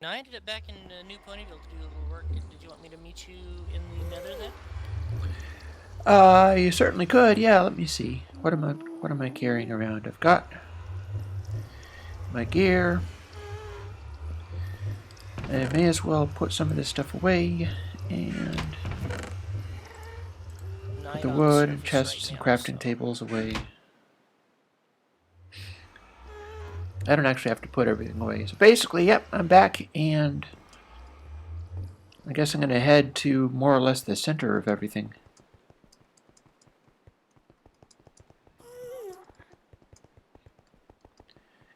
No, I ended up back in New Ponyville to do a little work. Did you want me to meet you in the Nether then? You certainly could. Yeah, let me see. What am I carrying around? I've got my gear. I may as well put some of this stuff away and put Night the on the wood and surface right chests and now, crafting so... tables away. I don't actually have to put everything away. So basically, yep, I'm back, and I guess I'm going to head to more or less the center of everything.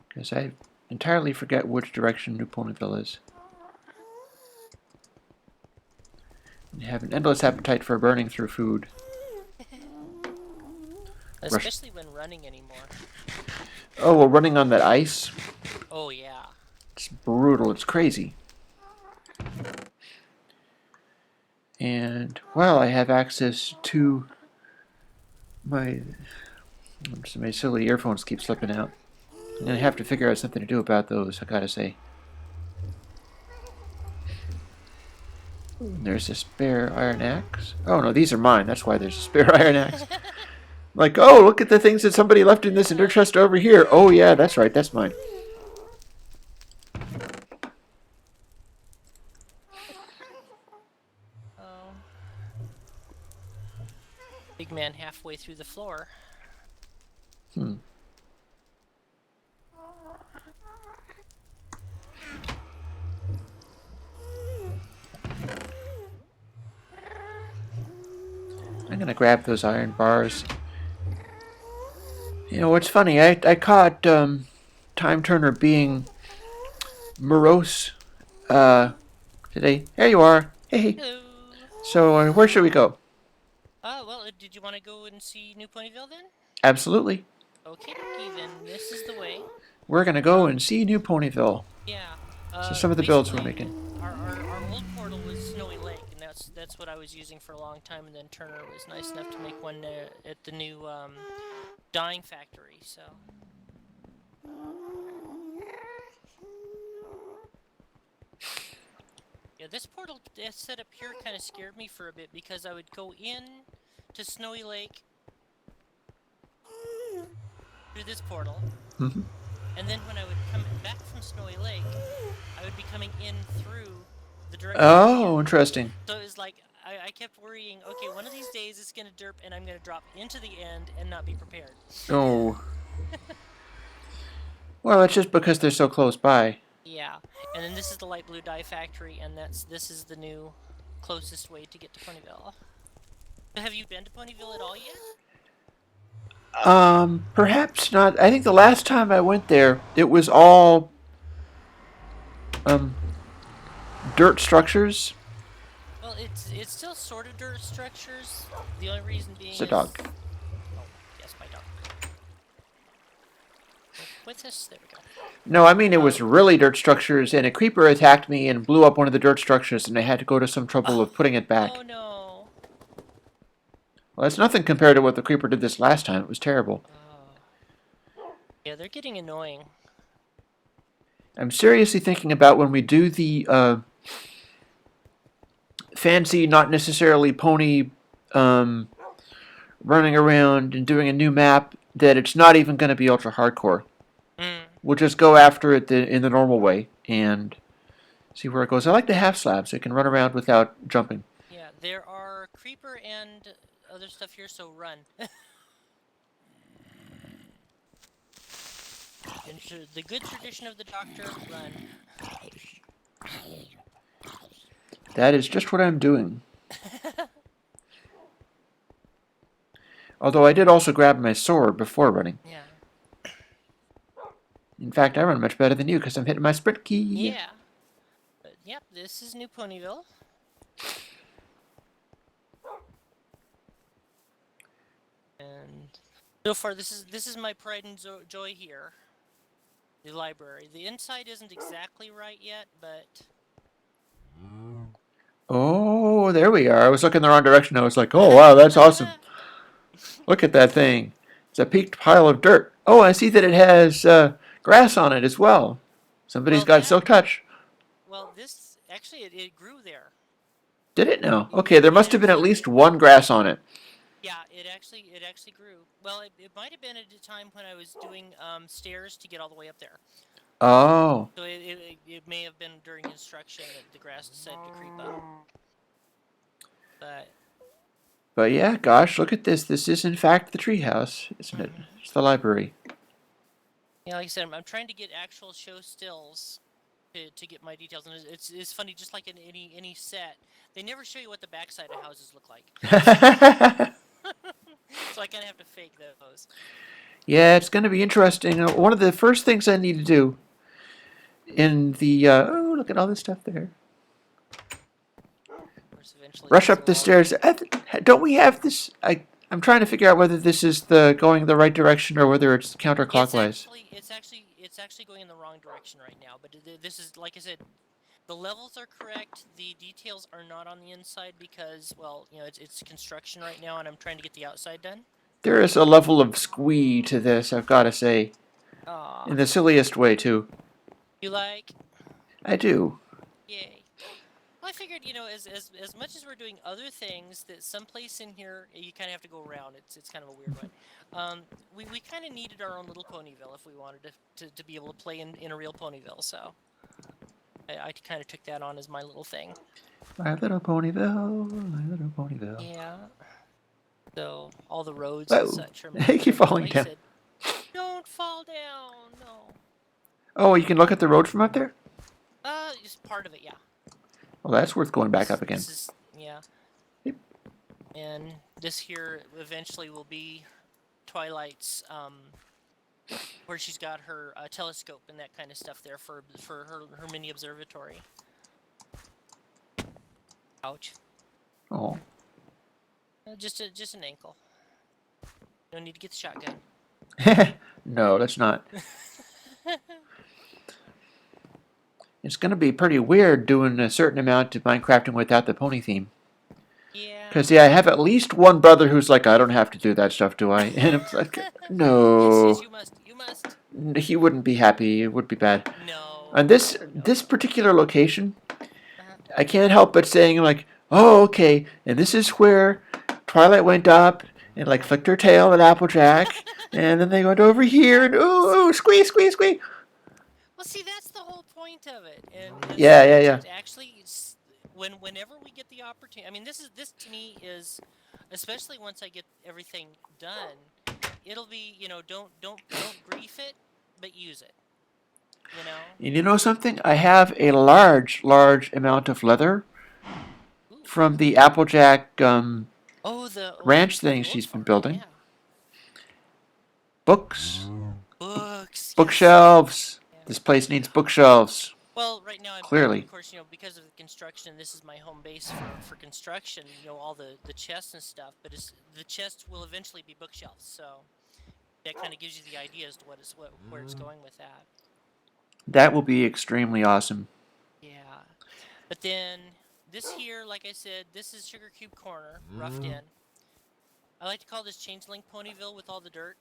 Because I entirely forget which direction New Ponyville is. I have an endless appetite for burning through food. Rush. Especially when running anymore. Oh, well, running on that ice? Oh, yeah. It's brutal. It's crazy. And while I have access to my silly earphones keep slipping out. I'm going to have to figure out something to do about those, I gotta say. There's a spare iron axe. Oh no, these are mine. That's why there's a spare iron axe. Like, oh, look at the things that somebody left in this ender chest over here. Oh yeah, that's right, that's mine. Oh. Big man halfway through the floor. Hmm. I'm gonna grab those iron bars. You know, what's funny, I caught Time Turner being morose today. There you are. Hey. Hello. So, where should we go? Well, did you want to go and see New Ponyville then? Absolutely. Okay, then this is the way. We're gonna go and see New Ponyville. Yeah. So some of the builds we're making. Our old portal was Snowy Lake, and that's what I was using for a long time. And then Turner was nice enough to make one at the new dyeing factory. So. Yeah, this portal set up here kind of scared me for a bit because I would go in to Snowy Lake through this portal. Mm-hmm. And then when I would come back from Snowy Lake, I would be coming in through the direction. Oh, interesting. So it was like, I kept worrying, okay, one of these days it's going to derp and I'm going to drop into the end and not be prepared. Oh. Well, it's just because they're so close by. Yeah, and then this is the light blue dye factory, and this is the new closest way to get to Ponyville. Have you been to Ponyville at all yet? Perhaps not. I think the last time I went there, it was all dirt structures. Well, it's still sort of dirt structures. The only reason being It's a dog. Oh, yes, my dog. With this, there we go. No, I mean it was really dirt structures, and a creeper attacked me and blew up one of the dirt structures, and I had to go to some trouble of putting it back. Oh no. Well, that's nothing compared to what the creeper did this last time. It was terrible. Yeah, they're getting annoying. I'm seriously thinking about when we do the fancy, not necessarily pony running around and doing a new map, that it's not even going to be ultra hardcore. We'll just go after it in the normal way and see where it goes. I like the half slab so it can run around without jumping. Yeah, there are creeper and other stuff here, so run. In the good tradition of the doctor, run. That is just what I'm doing. Although I did also grab my sword before running. Yeah. In fact, I run much better than you because I'm hitting my sprint key. Yeah. But, yep, this is New Ponyville. And so far, this is my pride and joy here. The library. The inside isn't exactly right yet, but... Oh, there we are. I was looking the wrong direction. I was like, oh, wow, that's awesome. Look at that thing. It's a peaked pile of dirt. Oh, I see that it has grass on it as well. Somebody's got silk touch. well, this actually it grew there. Did it now? Okay, there It must have been at actually least one grass on it. Yeah, it actually grew. Well, it might have been at a time when I was doing stairs to get all the way up there. Oh. So it may have been during construction that the grass decided to creep up. But But yeah, gosh, look at this. This is in fact the treehouse, isn't it? mhm. It's the library. Yeah, like I said, I'm trying to get actual show stills to get my details, and it's funny. Just like in any set, they never show you what the backside of houses look like. So I kind of have to fake those. Yeah, it's going to be interesting. One of the first things I need to do in the oh, look at all this stuff there. Of course, eventually Rush these up will the all. stairs. Don't we have this? I'm trying to figure out whether this is the going the right direction or whether it's counterclockwise. It's actually going in the wrong direction right now. But this is, like I said, the levels are correct. The details are not on the inside because, well, it's construction right now, and I'm trying to get the outside done. There is a level of squee to this, I've got to say, Ah, in the silliest way too. you like? I do. Yay. Well, I figured, as much as we're doing other things, that someplace in here you kind of have to go around. It's kind of a weird one. We kind of needed our own little Ponyville if we wanted to be able to play in a real Ponyville. So I kind of took that on as my little thing. My little Ponyville, my little Ponyville. Yeah. So all the roads and Whoa! such are I made. keep falling Like I down. said, don't fall down. No. Oh, you can look at the road from up there? Just part of it, yeah. Well, that's worth going back up again. This is yeah. Yep. And this here eventually will be Twilight's where she's got her telescope and that kind of stuff there for her mini observatory. Ouch. Oh. Just an ankle. No need to get the shotgun. No, that's not. It's going to be pretty weird doing a certain amount of Minecrafting without the pony theme. Yeah. Because, yeah, I have at least one brother who's like, I don't have to do that stuff, do I? And it's like, no. Yes, you must. You must. He wouldn't be happy. It would be bad. No. And this particular location, I can't help but saying, like, oh, okay, and this is where Twilight went up and, like, flicked her tail at Applejack, and then they went over here, and ooh, squee, squee, squee. Well, see, that's the whole point of it. And Yeah. actually, whenever we get the opportunity, I mean, this to me is, especially once I get everything done, it'll be, don't grief it, but use it. And you know something? I have a large amount of leather Ooh. from the Applejack ranch thing the she's been farm, building. yeah. Books, Books. bookshelves. Yeah. This place needs bookshelves. Well, right now, Clearly. of course, because of the construction, this is my home base for construction. All the chests and stuff. But the chests will eventually be bookshelves, so that kind of gives you the idea as to where it's going with that. That will be extremely awesome. Yeah, but then this here, like I said, this is Sugar Cube Corner, roughed in. I like to call this Changeling Ponyville with all the dirt.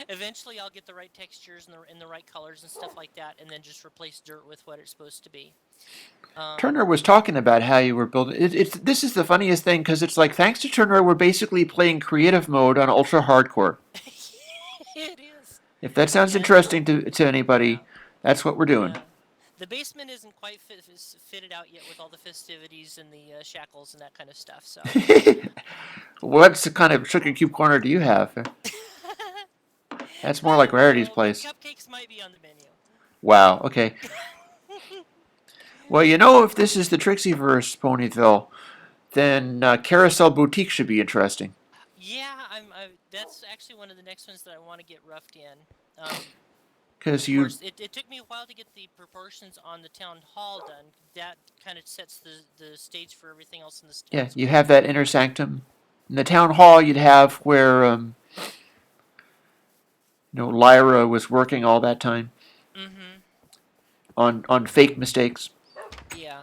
Eventually, I'll get the right textures and the right colors and stuff like that, and then just replace dirt with what it's supposed to be. Turner was talking about how you were building. This is the funniest thing because it's like thanks to Turner, we're basically playing creative mode on ultra hardcore. It is. If that sounds interesting to anybody, that's what we're doing. Yeah. The basement isn't quite fitted out yet with all the festivities and the shackles and that kind of stuff. So. What kind of Sugar Cube Corner do you have? That's more like Rarity's place. Cupcakes might be on the menu. Wow. Okay. Well, if this is the Trixieverse Ponyville, then Carousel Boutique should be interesting. Yeah, that's actually one of the next ones that I want to get roughed in. Because it took me a while to get the proportions on the town hall done. That kind of sets the stage for everything else in the stage. Yeah, you have that inner sanctum. In the town hall, you'd have where Lyra was working all that time. On fake mistakes. Yeah,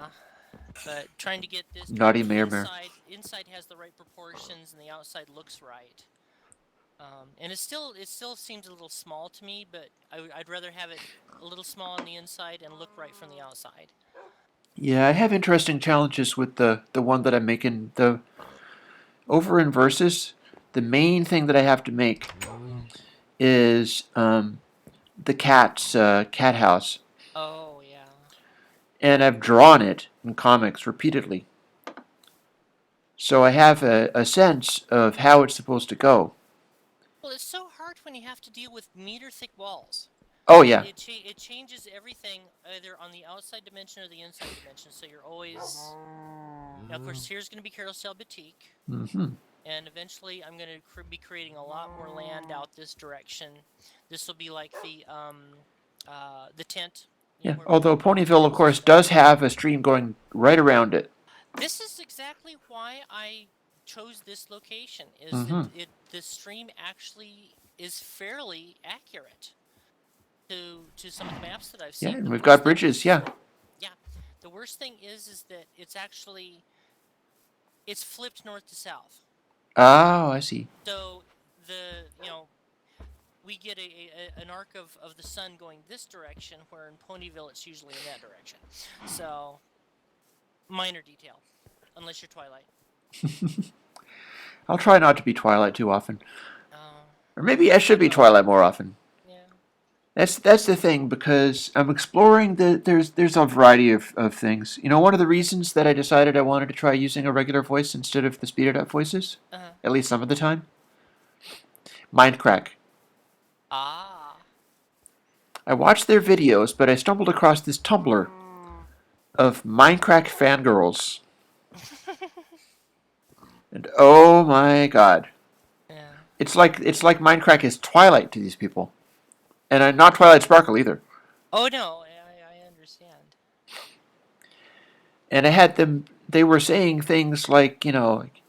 but trying to get this Naughty Mayor. inside has the right proportions and the outside looks right. And it still seems a little small to me, but I'd rather have it a little small on the inside and look right from the outside. Yeah, I have interesting challenges with the one that I'm making. The over in Versus, the main thing that I have to make is the cat's cat house, Oh yeah. and I've drawn it in comics repeatedly, so I have a sense of how it's supposed to go. Well, it's so hard when you have to deal with meter thick walls. Oh It yeah. it cha it changes everything either on the outside dimension or the inside dimension. So you're always now. Of course, here's going to be Carousel Boutique, Hmm. and eventually I'm going to be creating a lot more land out this direction. This will be like the tent, Yeah. where we Although can put the Ponyville, of tents and course, stuff. does have a stream going right around it. This is exactly why I chose this location. Is that Hmm. the stream actually is fairly accurate to some of the maps that I've Yeah, seen. and The we've worst got thing bridges. is, Yeah. yeah, the worst thing is that it's actually it's flipped north to south. Oh, I see. So we get an arc of the sun going this direction, where in Ponyville it's usually in that direction. So minor detail, unless you're Twilight. I'll try not to be Twilight too often, Uh, or maybe I should I be don't. Twilight more often. Yeah. That's the thing because I'm exploring there's a variety of things. You know, one of the reasons that I decided I wanted to try using a regular voice instead of the speeded up voices, Uh-huh. at least some of the time, mind crack. Ah. I watched their videos, but I stumbled across this Tumblr of Minecraft fangirls, and oh my god, Yeah. it's like Minecraft is Twilight to these people, and not Twilight Sparkle either. Oh no, I understand. And I had them. They were saying things like, like,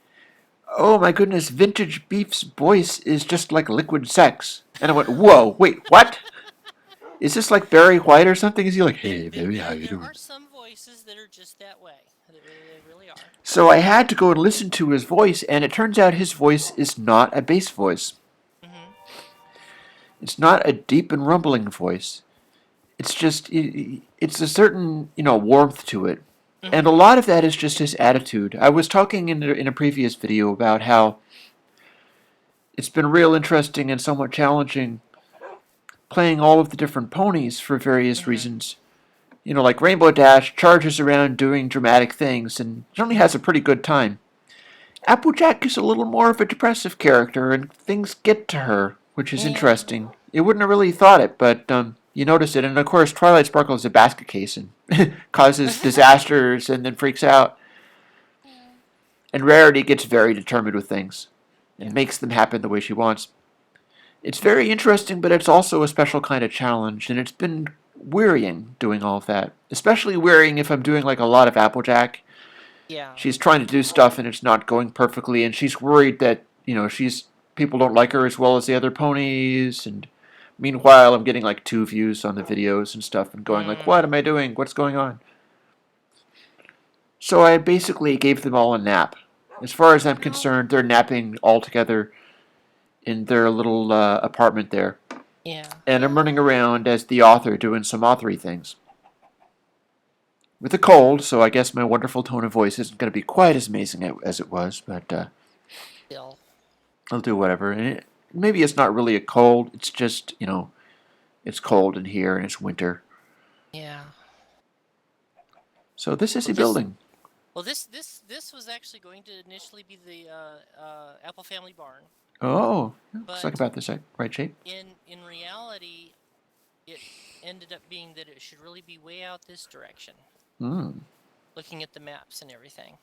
oh my goodness, Vintage Beef's voice is just like liquid sex. And I went, whoa, wait, what? Is this like Barry White or something? Is he like, hey, baby, how you There doing? are some voices that are just that way. They really are. So I had to go and listen to his voice, and it turns out his voice is not a bass voice. Mm-hmm. It's not a deep and rumbling voice. It's just, it's a certain, warmth to it. And a Mm-hmm. lot of that is just his attitude. I was talking in a previous video about how it's been real interesting and somewhat challenging playing all of the different ponies for various Mm-hmm. reasons. Like Rainbow Dash charges around doing dramatic things and generally has a pretty good time. Applejack is a little more of a depressive character and things get to her, which is Yeah. interesting. You wouldn't have really thought it, but you notice it. And of course, Twilight Sparkle is a basket case and causes disasters and then freaks out. Yeah. And Rarity gets very determined with things and Yeah. makes them happen the way she wants. It's very interesting, but it's also a special kind of challenge, and it's been wearying doing all of that. Especially wearying if I'm doing like a lot of Applejack. Yeah. She's trying to do stuff and it's not going perfectly, and she's worried that she's people don't like her as well as the other ponies. And meanwhile, I'm getting like 2 views on the videos and stuff, and going like, "What am I doing? What's going on?" So I basically gave them all a nap. As far as I'm Well, concerned, they're napping all together in their little apartment there. yeah. And I'm running Well, around as the author doing some authory things. With a cold, so I guess my wonderful tone of voice isn't going to be quite as amazing as it was, but still. I'll do whatever. And maybe it's not really a cold, it's just, it's cold in here and it's winter. Yeah. So this is Well, a building. this was actually going to initially be the Apple Family Barn, Oh, looks like but about the right shape. in reality, it ended up being that it should really be way out this direction, Hmm. looking at the maps and everything,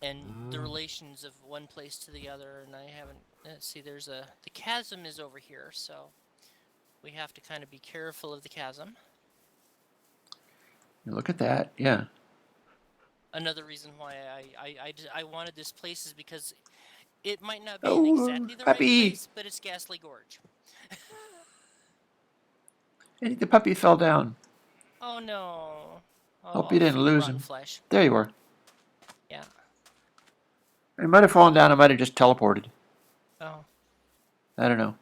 and the relations of one place to the other. And I haven't. Let's see. The chasm is over here, so we have to kind of be careful of the chasm. Look at that. Yeah. Another reason why I wanted this place is because it might not be in Oh, exactly the right puppy! place, but it's Ghastly Gorge. I think the puppy fell down. Oh no. Oh, Hope you I'll didn't feed him lose rotten him. flesh. There you are. Yeah. It might have fallen down. It might have just teleported. Oh, I don't know.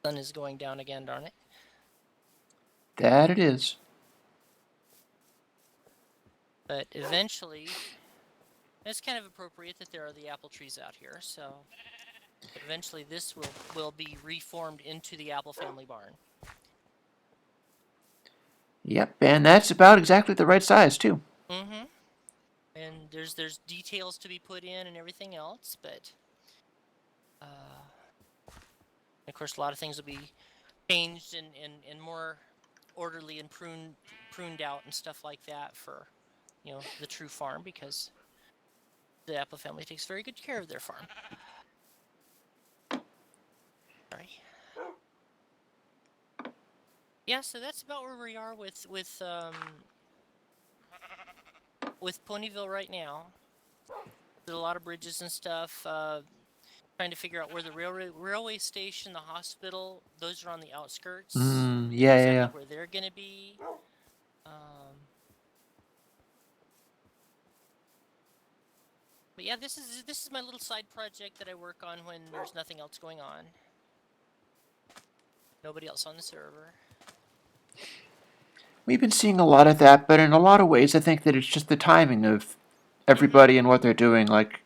sun is going down again, darn it. That it is. But eventually, it's kind of appropriate that there are the apple trees out here, so eventually this will be reformed into the apple family barn. Yep, and that's about exactly the right size too. Mm-hmm. And there's details to be put in and everything else, but of course a lot of things will be changed and more orderly and pruned out and stuff like that for the true farm, because the apple family takes very good care of their farm. Sorry. Yeah, so that's about where we are with Ponyville right now. There's a lot of bridges and stuff. Trying to figure out where the railway station, the hospital, those are on the outskirts. Yeah. Where they're gonna be. But yeah, this is my little side project that I work on when there's nothing else going on. Nobody else on the server. We've been seeing a lot of that, but in a lot of ways, I think that it's just the timing of everybody and what they're doing. Like,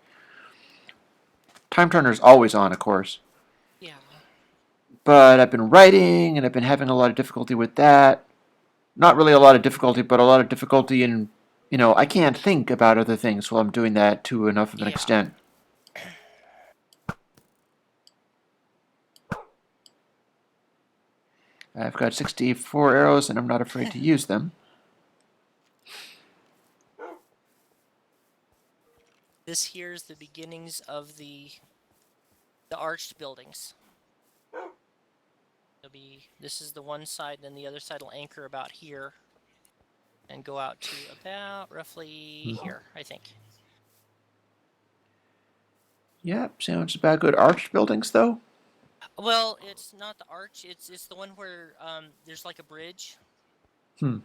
Time Turner's always on, of course. Yeah. But I've been writing, and I've been having a lot of difficulty with that. Not really a lot of difficulty, but a lot of difficulty in, I can't think about other things while I'm doing that to enough of an extent. I've got 64 arrows, and I'm not afraid to use them. This here's the beginnings of the arched buildings. This is the one side, and the other side will anchor about here and go out to about roughly here, I think. Yep, sounds about good. Arched buildings, though? Well, it's not the arch. It's the one where there's like a bridge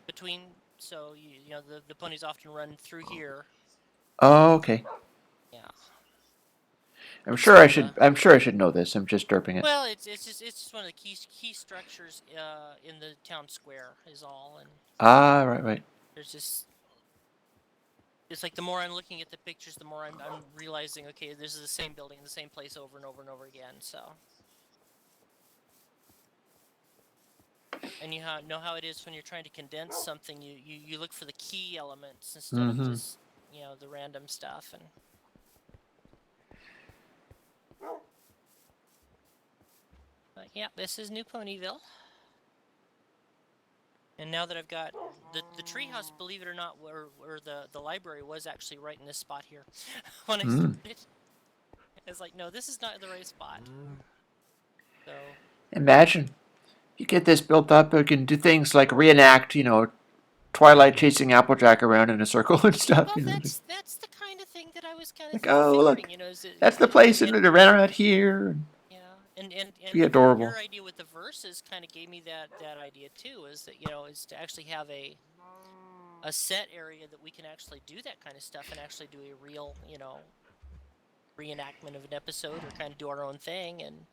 between. So the ponies often run through here. Oh, okay. Yeah. I'm sure I should know this. I'm just derping it. Well, it's just one of the key structures in the town square is all. And right. there's just. It's like the more I'm looking at the pictures, the more I'm realizing, okay, this is the same building in the same place over and over and over again. So. And you know how it is when you're trying to condense something. You look for the key elements instead of just the random stuff. And but yeah, this is New Ponyville. And now that I've got the treehouse, believe it or not, where the library was actually right in this spot here when I started. It's like, no, this is not the right spot. So Imagine. You get this built up, you can do things like reenact, Twilight chasing Applejack around in a circle and stuff. Well, that's the kind of thing that I was kind of figuring. Look, that's the place, and it ran around here. Yeah, and be adorable. Your idea with the verses kind of gave me that idea too. Is that is to actually have a set area that we can actually do that kind of stuff and actually do a real reenactment of an episode, or kind of do our own thing and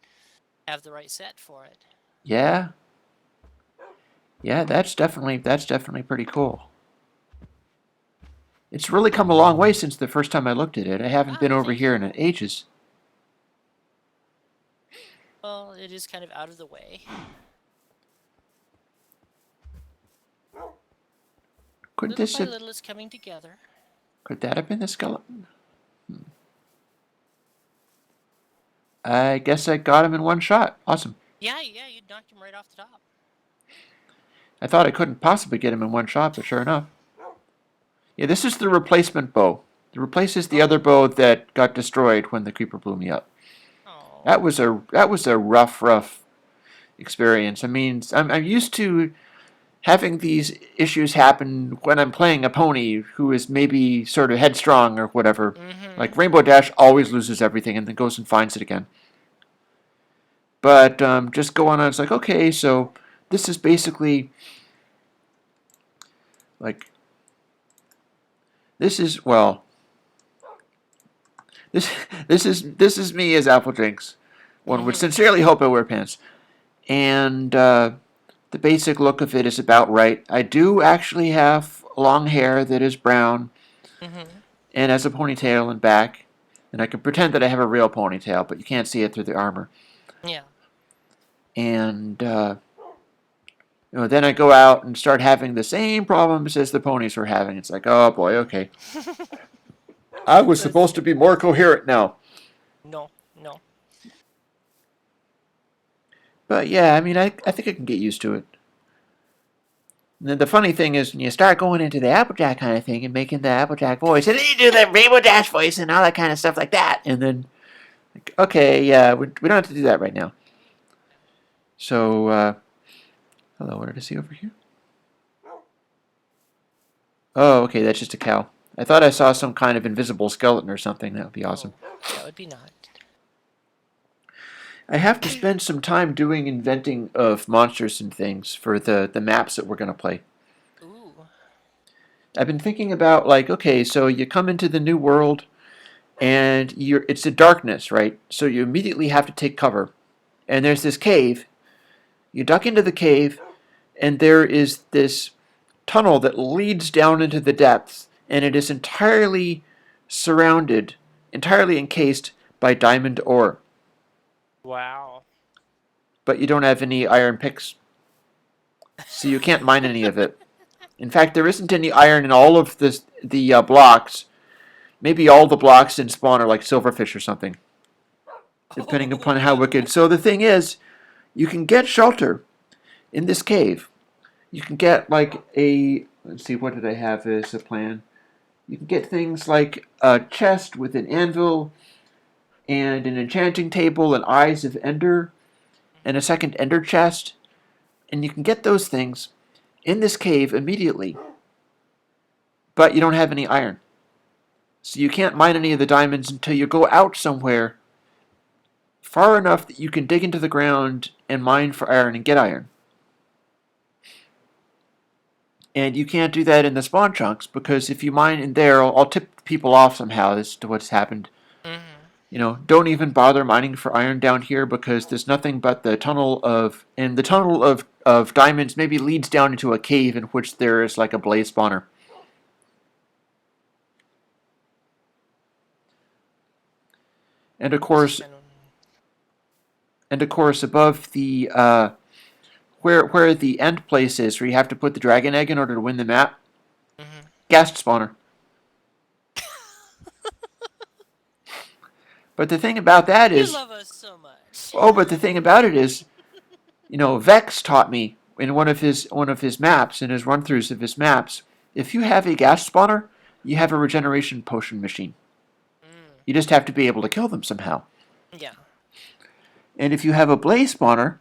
have the right set for it. Yeah. Yeah, that's definitely pretty cool. It's really come a long way since the first time I looked at it. I haven't been over here in ages. Well, it is kind of out of the way. Could little by little, it's coming together. Could that have been the skeleton? I guess I got him in one shot. Awesome. Yeah, you knocked him right off the top. I thought I couldn't possibly get him in one shot, but sure enough. Yeah, this is the replacement bow. It replaces the other bow that got destroyed when the creeper blew me up. Oh. That was a rough experience. I mean, I'm used to having these issues happen when I'm playing a pony who is maybe sort of headstrong or whatever. Like Rainbow Dash always loses everything and then goes and finds it again. But just going on, it's like, okay, so this is basically like, this is, well, This this is me as Applejinx. One would sincerely hope I wear pants. And the basic look of it is about right. I do actually have long hair that is brown Mm-hmm. and has a ponytail and back. And I can pretend that I have a real ponytail, but you can't see it through the armor. Yeah. And then I go out and start having the same problems as the ponies were having. It's like, oh boy, okay. I was That's- supposed to be more coherent now. no, no. But yeah, I mean, I think I can get used to it. And the funny thing is, when you start going into the Applejack kind of thing and making the Applejack voice, and then you do the Rainbow Dash voice and all that kind of stuff like that, and then, like, okay, yeah, we don't have to do that right now. So, hello, what did I see over here? Oh, okay, that's just a cow. I thought I saw some kind of invisible skeleton or something. That would be awesome. Oh, that would be not. I have to spend some time doing inventing of monsters and things for the maps that we're going to play. Ooh. I've been thinking about, like, okay, so you come into the new world and it's a darkness, right? So you immediately have to take cover. And there's this cave. You duck into the cave, and there is this tunnel that leads down into the depths, and it is entirely surrounded, entirely encased by diamond ore. Wow. But you don't have any iron picks, so you can't mine any of it. In fact, there isn't any iron in all of the blocks. Maybe all the blocks in spawn are like silverfish or something, depending upon how wicked. So the thing is, you can get shelter in this cave. You can get like let's see, what did I have as a plan? You can get things like a chest with an anvil and an enchanting table and eyes of ender and a second ender chest. And you can get those things in this cave immediately. But you don't have any iron. So you can't mine any of the diamonds until you go out somewhere far enough that you can dig into the ground and mine for iron and get iron. And you can't do that in the spawn chunks because if you mine in there, I'll tip people off somehow as to what's happened. Mm-hmm. Don't even bother mining for iron down here because there's nothing but the tunnel of diamonds maybe leads down into a cave in which there is like a blaze spawner. And of course, above the where the end place is, where you have to put the dragon egg in order to win the map, Mm-hmm. ghast spawner. But the thing about that You is, love us so much. but the thing about it is, Vex taught me in one of his maps, in his run-throughs of his maps, if you have a ghast spawner, you have a regeneration potion machine. You just have to be able to kill them somehow. Yeah. And if you have a blaze spawner,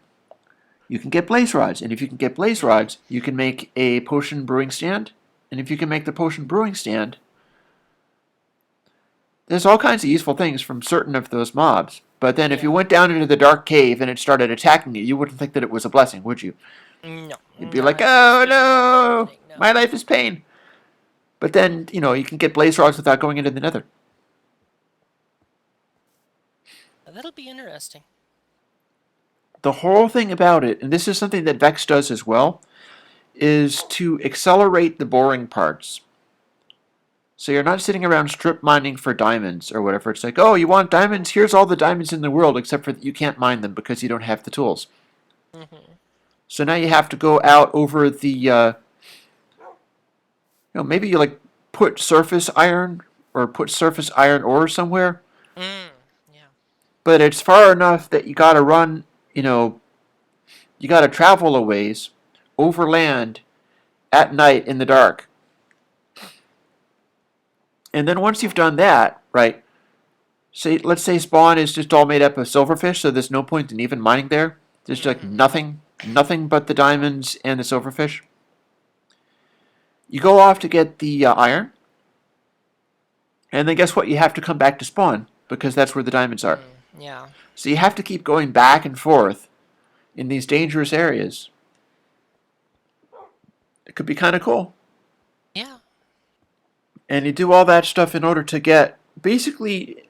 you can get blaze rods. And if you can get blaze rods, you can make a potion brewing stand. And if you can make the potion brewing stand, there's all kinds of useful things from certain of those mobs. But then if you went down into the dark cave and it started attacking you, you wouldn't think that it was a blessing, would you? No. You'd be like, oh no, my life is pain. But then, you can get blaze rods without going into the nether. That'll be interesting. The whole thing about it, and this is something that Vex does as well, is to accelerate the boring parts. So you're not sitting around strip mining for diamonds or whatever. It's like, oh, you want diamonds? Here's all the diamonds in the world, except for that you can't mine them because you don't have the tools. Mm-hmm. So now you have to go out over the, maybe you like put surface iron or put surface iron ore somewhere. Yeah. But it's far enough that you gotta run, you gotta travel a ways over land at night in the dark. And then once you've done that, right, let's say spawn is just all made up of silverfish, so there's no point in even mining there. There's like nothing but the diamonds and the silverfish. You go off to get the iron, and then guess what? You have to come back to spawn because that's where the diamonds are. Yeah. So you have to keep going back and forth in these dangerous areas. It could be kind of cool. Yeah. And you do all that stuff in order to get, basically,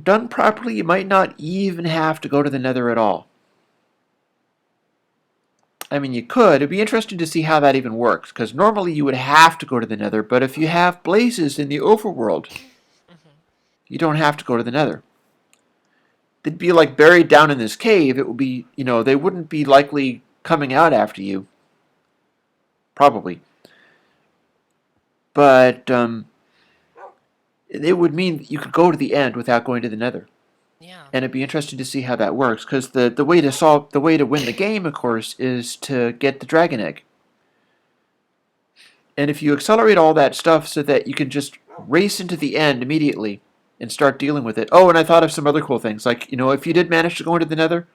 done properly, you might not even have to go to the Nether at all. I mean, you could. It'd be interesting to see how that even works, because normally you would have to go to the Nether, but if you have blazes in the overworld, Hmm. you don't have to go to the Nether. They'd be like buried down in this cave. It would be, they wouldn't be likely coming out after you, probably. But it would mean that you could go to the end without going to the Nether. Yeah. And it'd be interesting to see how that works, because the way to win the game, of course, is to get the dragon egg. And if you accelerate all that stuff so that you can just race into the end immediately and start dealing with it. Oh, and I thought of some other cool things. Like, if you did manage to go into the Nether,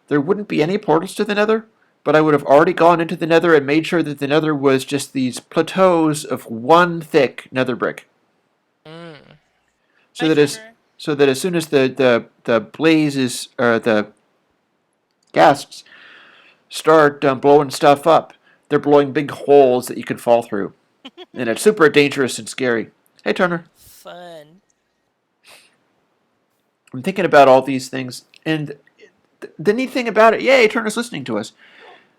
there wouldn't be any portals to the Nether, but I would have already gone into the Nether and made sure that the Nether was just these plateaus of one thick Nether brick. Mm. So Hi, that as Turner. so that as soon as the blazes or the ghasts start blowing stuff up, they're blowing big holes that you can fall through. And it's super dangerous and scary. Hey, Turner. Fun. I'm thinking about all these things, and the neat thing about it, yay, Turner's listening to us.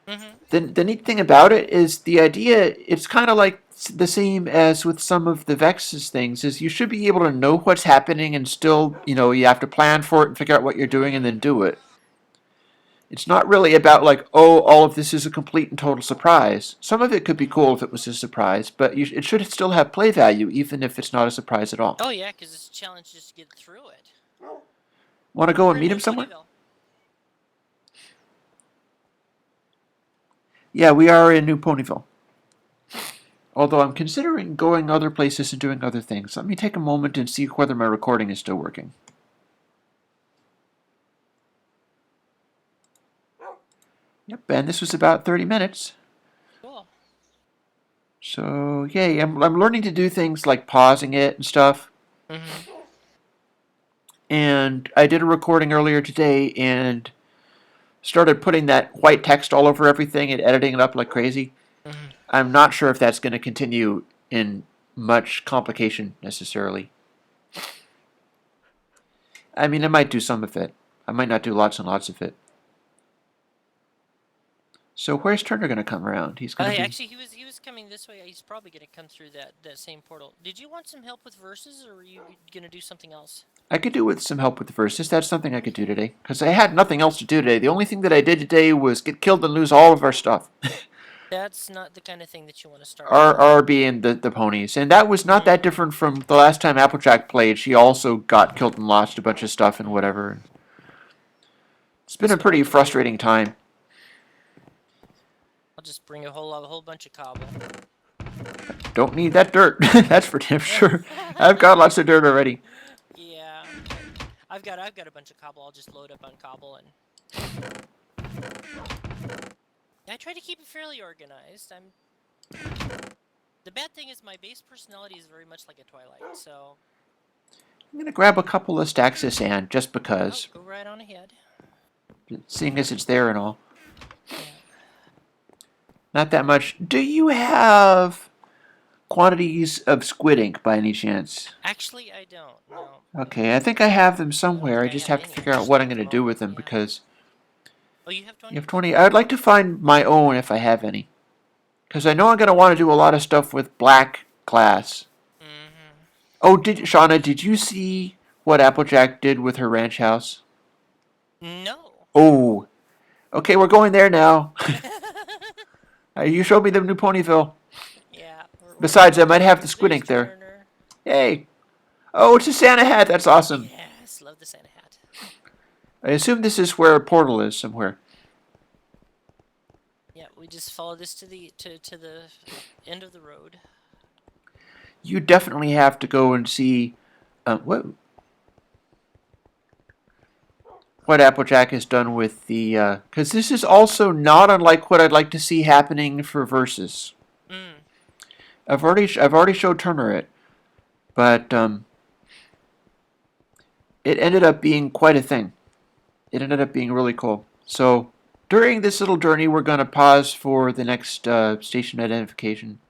Hmm. The neat thing about it is the idea, it's kind of like the same as with some of the Vex's things, is you should be able to know what's happening and still, you have to plan for it and figure out what you're doing and then do it. It's not really about like, oh, all of this is a complete and total surprise. Some of it could be cool if it was a surprise, but it should still have play value even if it's not a surprise at all. Oh yeah, because it's a challenge just to get through it. Want to Oh, go we're and in meet New him somewhere? Ponyville. Yeah, we are in New Ponyville. Although I'm considering going other places and doing other things. Let me take a moment and see whether my recording is still working. Yep, and this was about 30 minutes. Cool. So, yay, I'm learning to do things like pausing it and stuff. Hmm. And I did a recording earlier today and started putting that white text all over everything and editing it up like crazy. Hmm. I'm not sure if that's going to continue in much complication necessarily. I mean, I might do some of it. I might not do lots and lots of it. So where's Turner going to come around? He's going to be... Actually, he was coming this way. He's probably gonna come through that same portal. Did you want some help with verses, or were you gonna do something else? I could do with some help with the verses. That's something I could do today. Because I had nothing else to do today. The only thing that I did today was get killed and lose all of our stuff. That's not the kind of thing that you want to start with. Our being the ponies. And that was not that Mm. different from the last time Applejack played. She also got killed and lost a bunch of stuff and whatever. It's been That's a what I'll pretty do. frustrating time. I'll just bring a whole bunch of cobble. Don't need that dirt. That's for damn sure. I've got lots of dirt already. Yeah, I've got a bunch of cobble. I'll just load up on cobble, and I try to keep it fairly organized. The bad thing is my base personality is very much like a Twilight, so I'm going to grab a couple of stacks of sand just oh, because. go right on ahead. Seeing as it's there and all. Yeah. Not that much. Do you have quantities of squid ink by any chance? Actually, I don't. No. Okay, I think I have them I don't somewhere. think I I just have have to any figure out what actually I'm at going the to do moment. with them Yeah. because Oh, you have you 20? have 20. I'd like to find my own if I have any. Because I know I'm going to want to do a lot of stuff with black glass. Mm-hmm. Oh, Shauna, did you see what Applejack did with her ranch house? No. Oh, okay, we're going there now. You showed me the new Ponyville. Yeah, we're Besides, I going might there. have the squid There's ink there. Turner. Hey. Oh, it's a Santa hat. That's awesome. Yes, love the Santa hat. I assume this is where a portal is somewhere. Yeah, we just follow this to the end of the road. You definitely have to go and see what Applejack has done with the because this is also not unlike what I'd like to see happening for verses. Mm. I've already showed Turner it, but it ended up being quite a thing. It ended up being really cool. So during this little journey, we're going to pause for the next station identification.